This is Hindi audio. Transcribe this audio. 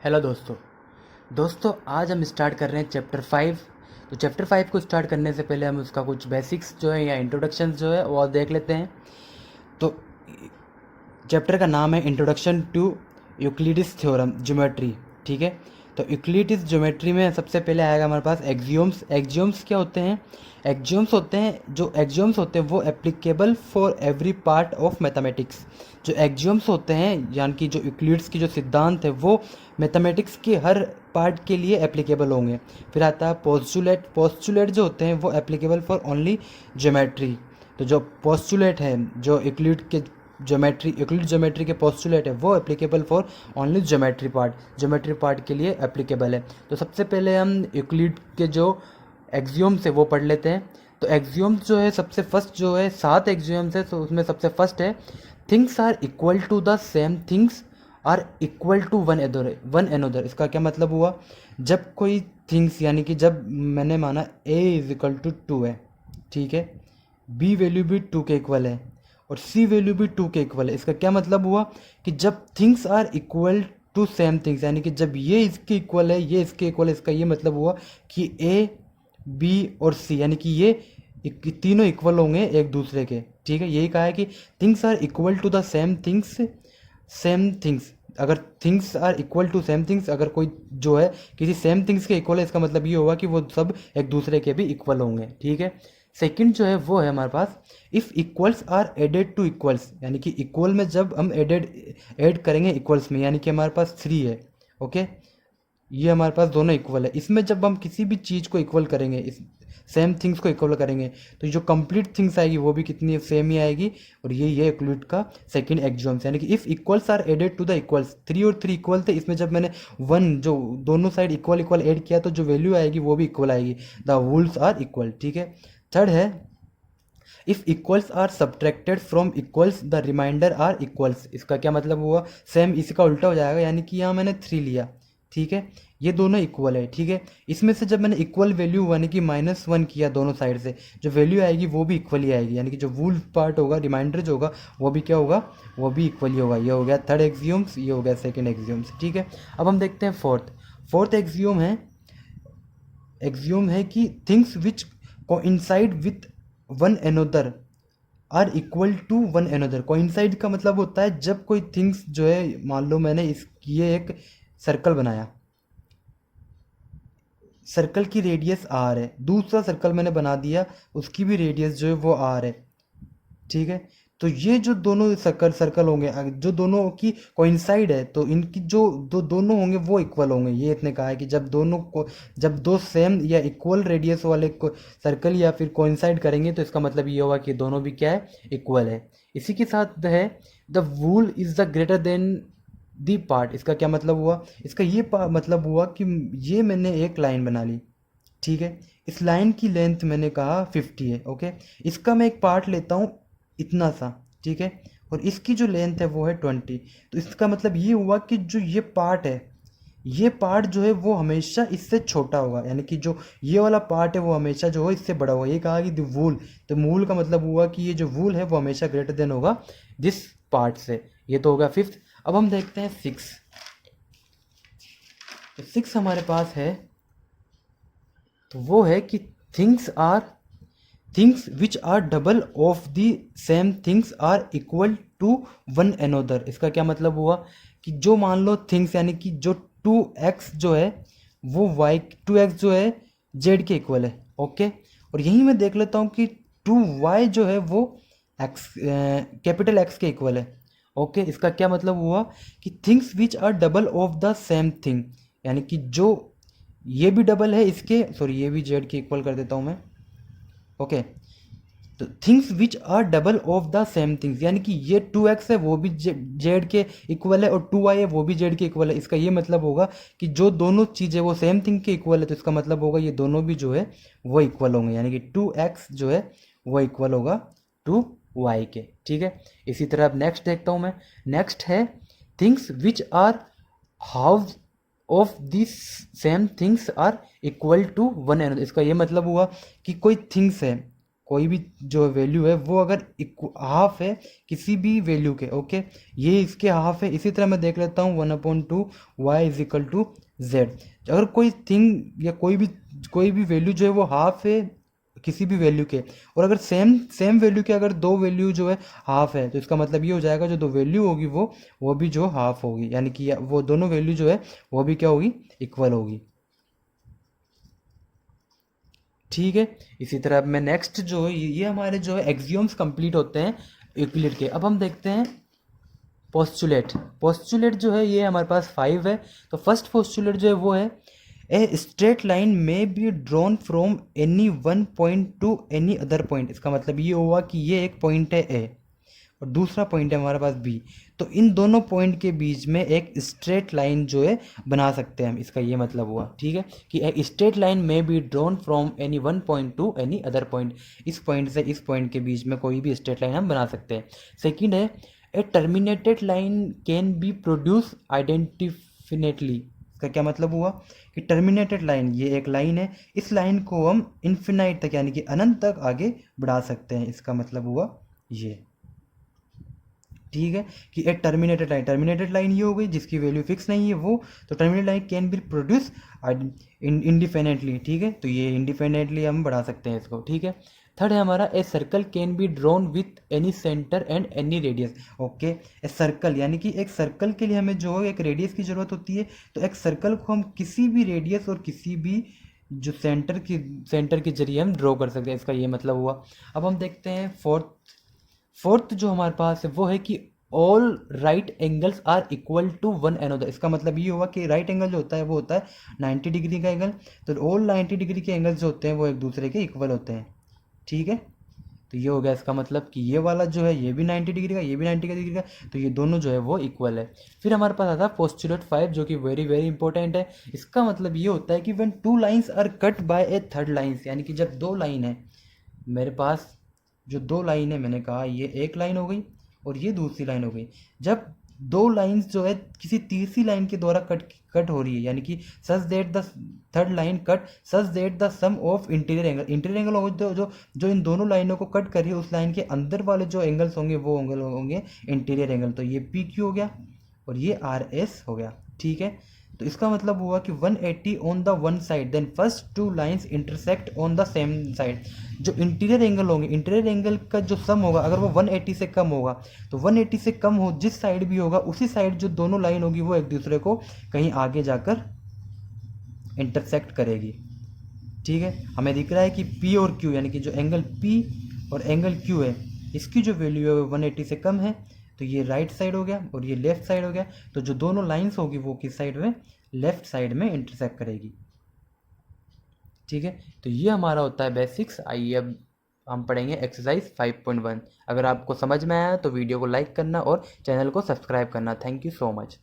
हेलो दोस्तों। आज हम स्टार्ट कर रहे हैं चैप्टर 5। तो चैप्टर 5 को स्टार्ट करने से पहले हम उसका कुछ बेसिक्स जो है या इंट्रोडक्शन जो है वो देख लेते हैं। तो चैप्टर का नाम है इंट्रोडक्शन टू यूक्लिडिस थ्योरम ज्योमेट्री। ठीक है, तो यूक्लिडिस ज्योमेट्री में सबसे पहले आएगा हमारे पास एक्सियोम्स। एक्सियोम्स क्या होते हैं? एक्सियोम्स होते हैं वो applicable for every part of mathematics. जो एक्सियोम्स होते हैं यानी कि जो यूक्लिड्स की जो सिद्धांत है वो मैथमेटिक्स के हर पार्ट के लिए एप्लीकेबल होंगे। फिर आता है पोस्टुलेट। पोस्टुलेट जो होते हैं वो एप्लीकेबल फॉर ओनली ज्योमेट्री। तो जो पोस्टुलेट है, जो यूक्लिड ज्योमेट्री के पोस्टुलेट है वो applicable for only geometry part के लिए एप्लीकेबल है। तो सबसे पहले हम यूक्लिड के जो एक्सियोम्स है वो पढ़ लेते हैं। तो एक्सियोम्स जो है सबसे फर्स्ट जो है 7 एक्सियोम्स है। तो उसमें सबसे फर्स्ट है things are equal to the same things are equal to one another. इसका क्या मतलब हुआ? जब कोई थिंग्स यानी कि जब मैंने माना a इज इक्वल टू 2 है, ठीक है, b वैल्यू भी 2 के इक्वल है और c वैल्यू भी 2 के इक्वल है। इसका क्या मतलब हुआ कि जब things are equal to same things यानी कि जब ये इसके इक्वल है ये इसके इक्वल है, इसका ये मतलब हुआ कि a b और c यानी कि ये तीनों इक्वल होंगे एक दूसरे के। ठीक है, यही कहा है कि things are equal to the same things. अगर things are equal to same things, अगर कोई जो है किसी सेम थिंग्स के इक्वल है, इसका मतलब ये होगा कि वो सब एक दूसरे के भी इक्वल होंगे। ठीक है, सेकंड जो है वो है हमारे पास if equals are added to equals, यानी कि इक्वल में जब हम ऐड करेंगे इक्वल्स में, यानी कि हमारे पास 3 है। ओके, ये हमारे पास दोनों इक्वल है। इसमें जब हम किसी भी चीज़ को इक्वल करेंगे, इस सेम थिंग्स को इक्वल करेंगे, तो जो कंप्लीट थिंग्स आएगी वो भी कितनी सेम ही आएगी। और ये यूक्लिड का सेकंड एक्सियोम्स, यानी कि if equals are added to the equals, 3 और 3 इक्वल थे, इसमें जब मैंने 1 जो दोनों साइड इक्वल इक्वल ऐड किया तो जो वैल्यू आएगी वो भी इक्वल आएगी। The wholes are equal. ठीक है, थर्ड है if equals are subtracted from equals the reminder are equals. इसका क्या मतलब हुआ? सेम इसी का उल्टा हो जाएगा, यानी कि यहाँ मैंने 3 लिया, ठीक है, ये दोनों इक्वल है। ठीक है, इसमें से जब मैंने इक्वल वैल्यू यानी कि -1 किया दोनों साइड से, जो वैल्यू आएगी वो भी इक्वल ही आएगी, यानी कि जो वुल पार्ट होगा, रिमाइंडर जो होगा वो भी क्या होगा? वो भी इक्वल ही होगा। ये हो गया थर्ड एक्सियोम्स, ये हो गया सेकेंड एक्सियोम्स। ठीक है, अब हम देखते हैं फोर्थ एक्सियोम है कि things which coincide with one another are equal to one another. Coincide का मतलब होता है जब कोई थिंग्स जो है, मान लो मैंने ये एक सर्कल बनाया, सर्कल की रेडियस आर है, दूसरा सर्कल मैंने बना दिया उसकी भी रेडियस जो है वो आर है। ठीक है, तो ये जो दोनों सर्कल होंगे, जो दोनों की कोइंसाइड है, तो इनकी जो दोनों होंगे वो इक्वल होंगे। ये इतने कहा है कि जब दो सेम या इक्वल रेडियस वाले सर्कल या फिर कोइंसाइड करेंगे तो इसका मतलब ये होगा कि दोनों भी क्या है? इक्वल है। इसी के साथ है the wool is the greater than the part. इसका क्या मतलब हुआ? इसका ये मतलब हुआ कि ये मैंने एक लाइन बना ली, ठीक है, इस लाइन की लेंथ मैंने कहा 50 है। ओके, इसका मैं एक पार्ट लेता हूँ इतना सा, ठीक है, और इसकी जो लेंथ है वो है 20। तो इसका मतलब ये हुआ कि जो ये पार्ट है, ये पार्ट जो है वो हमेशा इससे छोटा होगा, यानी कि जो ये वाला पार्ट है वो हमेशा जो है इससे बड़ा होगा। ये कहा कि द वूल, तो मूल का मतलब हुआ कि ये जो वूल है वो हमेशा ग्रेटर देन होगा दिस पार्ट से। ये तो होगा फिफ्थ। अब हम देखते हैं सिक्स। तो सिक्स हमारे पास है, तो वो है कि things which are double of the same things are equal to one another. इसका क्या मतलब हुआ कि जो मान लो थिंग्स यानी कि जो 2x जो है वो y, 2x जो है z के इक्वल है। ओके, और यहीं मैं देख लेता हूँ कि 2y जो है वो कैपिटल X के इक्वल है। ओके, इसका क्या मतलब हुआ कि things which are double of the same thing, यानी कि जो ये भी डबल है इसके, सॉरी ये भी जेड के इक्वल कर देता हूँ मैं। ओके, तो things which are double of the same things, यानी कि ये 2x है वो भी जेड के इक्वल है और 2y है वो भी जेड के इक्वल है। इसका ये मतलब होगा कि जो दोनों चीज़ें वो सेम थिंग के इक्वल है, तो इसका मतलब होगा ये दोनों भी जो है वो इक्वल होंगे, यानी कि 2x जो है वो इक्वल होगा 2y के। ठीक है, इसी तरह अब नेक्स्ट देखता हूँ मैं। नेक्स्ट है things which are half of this same things are equal to one another. इसका ये मतलब हुआ कि कोई थिंग्स है, कोई भी जो वैल्यू है वो अगर हाफ है किसी भी वैल्यू के, ओके, ये इसके हाफ है। इसी तरह मैं देख लेता हूँ 1/2 y is equal to z. अगर कोई थिंग या कोई भी वैल्यू जो है वो हाफ है किसी भी वैल्यू के, और अगर सेम सेम वैल्यू के अगर दो वैल्यू जो है हाफ है, तो इसका मतलब ये हो जाएगा जो दो वैल्यू होगी वो भी जो हाफ होगी, यानी कि वो दोनों वैल्यू जो है वो भी क्या होगी, इक्वल होगी। ठीक है। इसी तरह अब मैं नेक्स्ट जो है ये हमारे जो है एक्सियोम्स कंप्लीट होते हैं यूक्लिड के। अब हम देखते हैं पोस्टुलेट। पोस्टुलेट जो है ये हमारे पास 5 है। तो फर्स्ट पोस्टुलेट जो है वो है ए स्ट्रेट लाइन में be drawn from any one point two any other point. इसका मतलब ये हुआ कि ये एक पॉइंट है ए और दूसरा पॉइंट है हमारे पास बी, तो इन दोनों पॉइंट के बीच में एक स्ट्रेट लाइन जो है बना सकते हैं हम। इसका ये मतलब हुआ, ठीक है, कि एक स्ट्रेट लाइन में be drawn from any one point two any other point. इस पॉइंट से इस पॉइंट के बीच में कोई भी स्ट्रेट लाइन हम बना सकते हैं। सेकेंड है a terminated line can be produce indefinitely. इसका क्या मतलब हुआ कि टर्मिनेटेड लाइन, ये एक लाइन है, इस लाइन को हम इन्फिनाइट तक यानी कि अनंत तक आगे बढ़ा सकते हैं। इसका मतलब हुआ ये, ठीक है, कि एक टर्मिनेटेड लाइन ये हो गई जिसकी वैल्यू फिक्स नहीं है वो, तो terminated line can be produce independently, ठीक है, तो ये इंडिपेंडेंटली हम बढ़ा सकते हैं इसको, ठीक है। थर्ड है हमारा a circle can be drawn with any centre and any radius. Okay, a circle यानी कि एक सर्कल के लिए हमें जो एक रेडियस की ज़रूरत होती है, तो एक सर्कल को हम किसी भी रेडियस और किसी भी जो सेंटर के जरिए हम ड्रॉ कर सकते हैं। इसका ये मतलब हुआ। अब हम देखते हैं फोर्थ जो हमारे पास है वो है कि all right angles are equal to one another. इसका मतलब ये हुआ कि राइट एंगल जो होता है वो होता है 90 डिग्री का एंगल, तो ऑल 90 डिग्री के एंगल्स जो होते हैं वो एक दूसरे के इक्वल होते हैं, ठीक है। तो ये हो गया इसका मतलब कि ये वाला जो है ये भी 90 डिग्री का, ये भी 90 डिग्री का, तो ये दोनों जो है वो इक्वल है। फिर हमारे पास आता है पोस्टुलेट 5 जो कि वेरी वेरी इंपॉर्टेंट है। इसका मतलब ये होता है कि when two lines are cut by a third lines, यानी कि जब दो लाइन है मेरे पास, जो दो लाइन है मैंने कहा ये एक लाइन हो गई और ये दूसरी लाइन हो गई, जब दो लाइंस जो है किसी तीसरी लाइन के द्वारा कट हो रही है, यानी कि such that the third line cut such that the sum of interior angle होगा, जो इन दोनों लाइनों को कट कर रही है उस लाइन के अंदर वाले जो एंगल्स होंगे वो एंगल होंगे इंटीरियर एंगल। तो ये पी क्यू हो गया और ये आर एस हो गया, ठीक है। तो इसका मतलब हुआ कि 180 on the one side then first two lines intersect on the same side. जो इंटीरियर एंगल होंगे, इंटीरियर एंगल का जो सम होगा अगर वो 180 से कम होगा, तो 180 से कम हो जिस साइड भी होगा उसी साइड जो दोनों लाइन होगी वो एक दूसरे को कहीं आगे जाकर इंटरसेक्ट करेगी, ठीक है। हमें दिख रहा है कि पी और क्यू यानी कि जो एंगल पी और एंगल क्यू है इसकी जो वैल्यू है वो 180 से कम है, तो ये राइट साइड हो गया और ये लेफ्ट साइड हो गया। तो जो दोनों लाइंस होगी वो किस साइड में, लेफ्ट साइड में इंटरसेक्ट करेगी, ठीक है। तो ये हमारा होता है बेसिक्स। आइए अब हम पढ़ेंगे एक्सरसाइज 5.1। अगर आपको समझ में आया तो वीडियो को लाइक करना और चैनल को सब्सक्राइब करना। Thank you so much.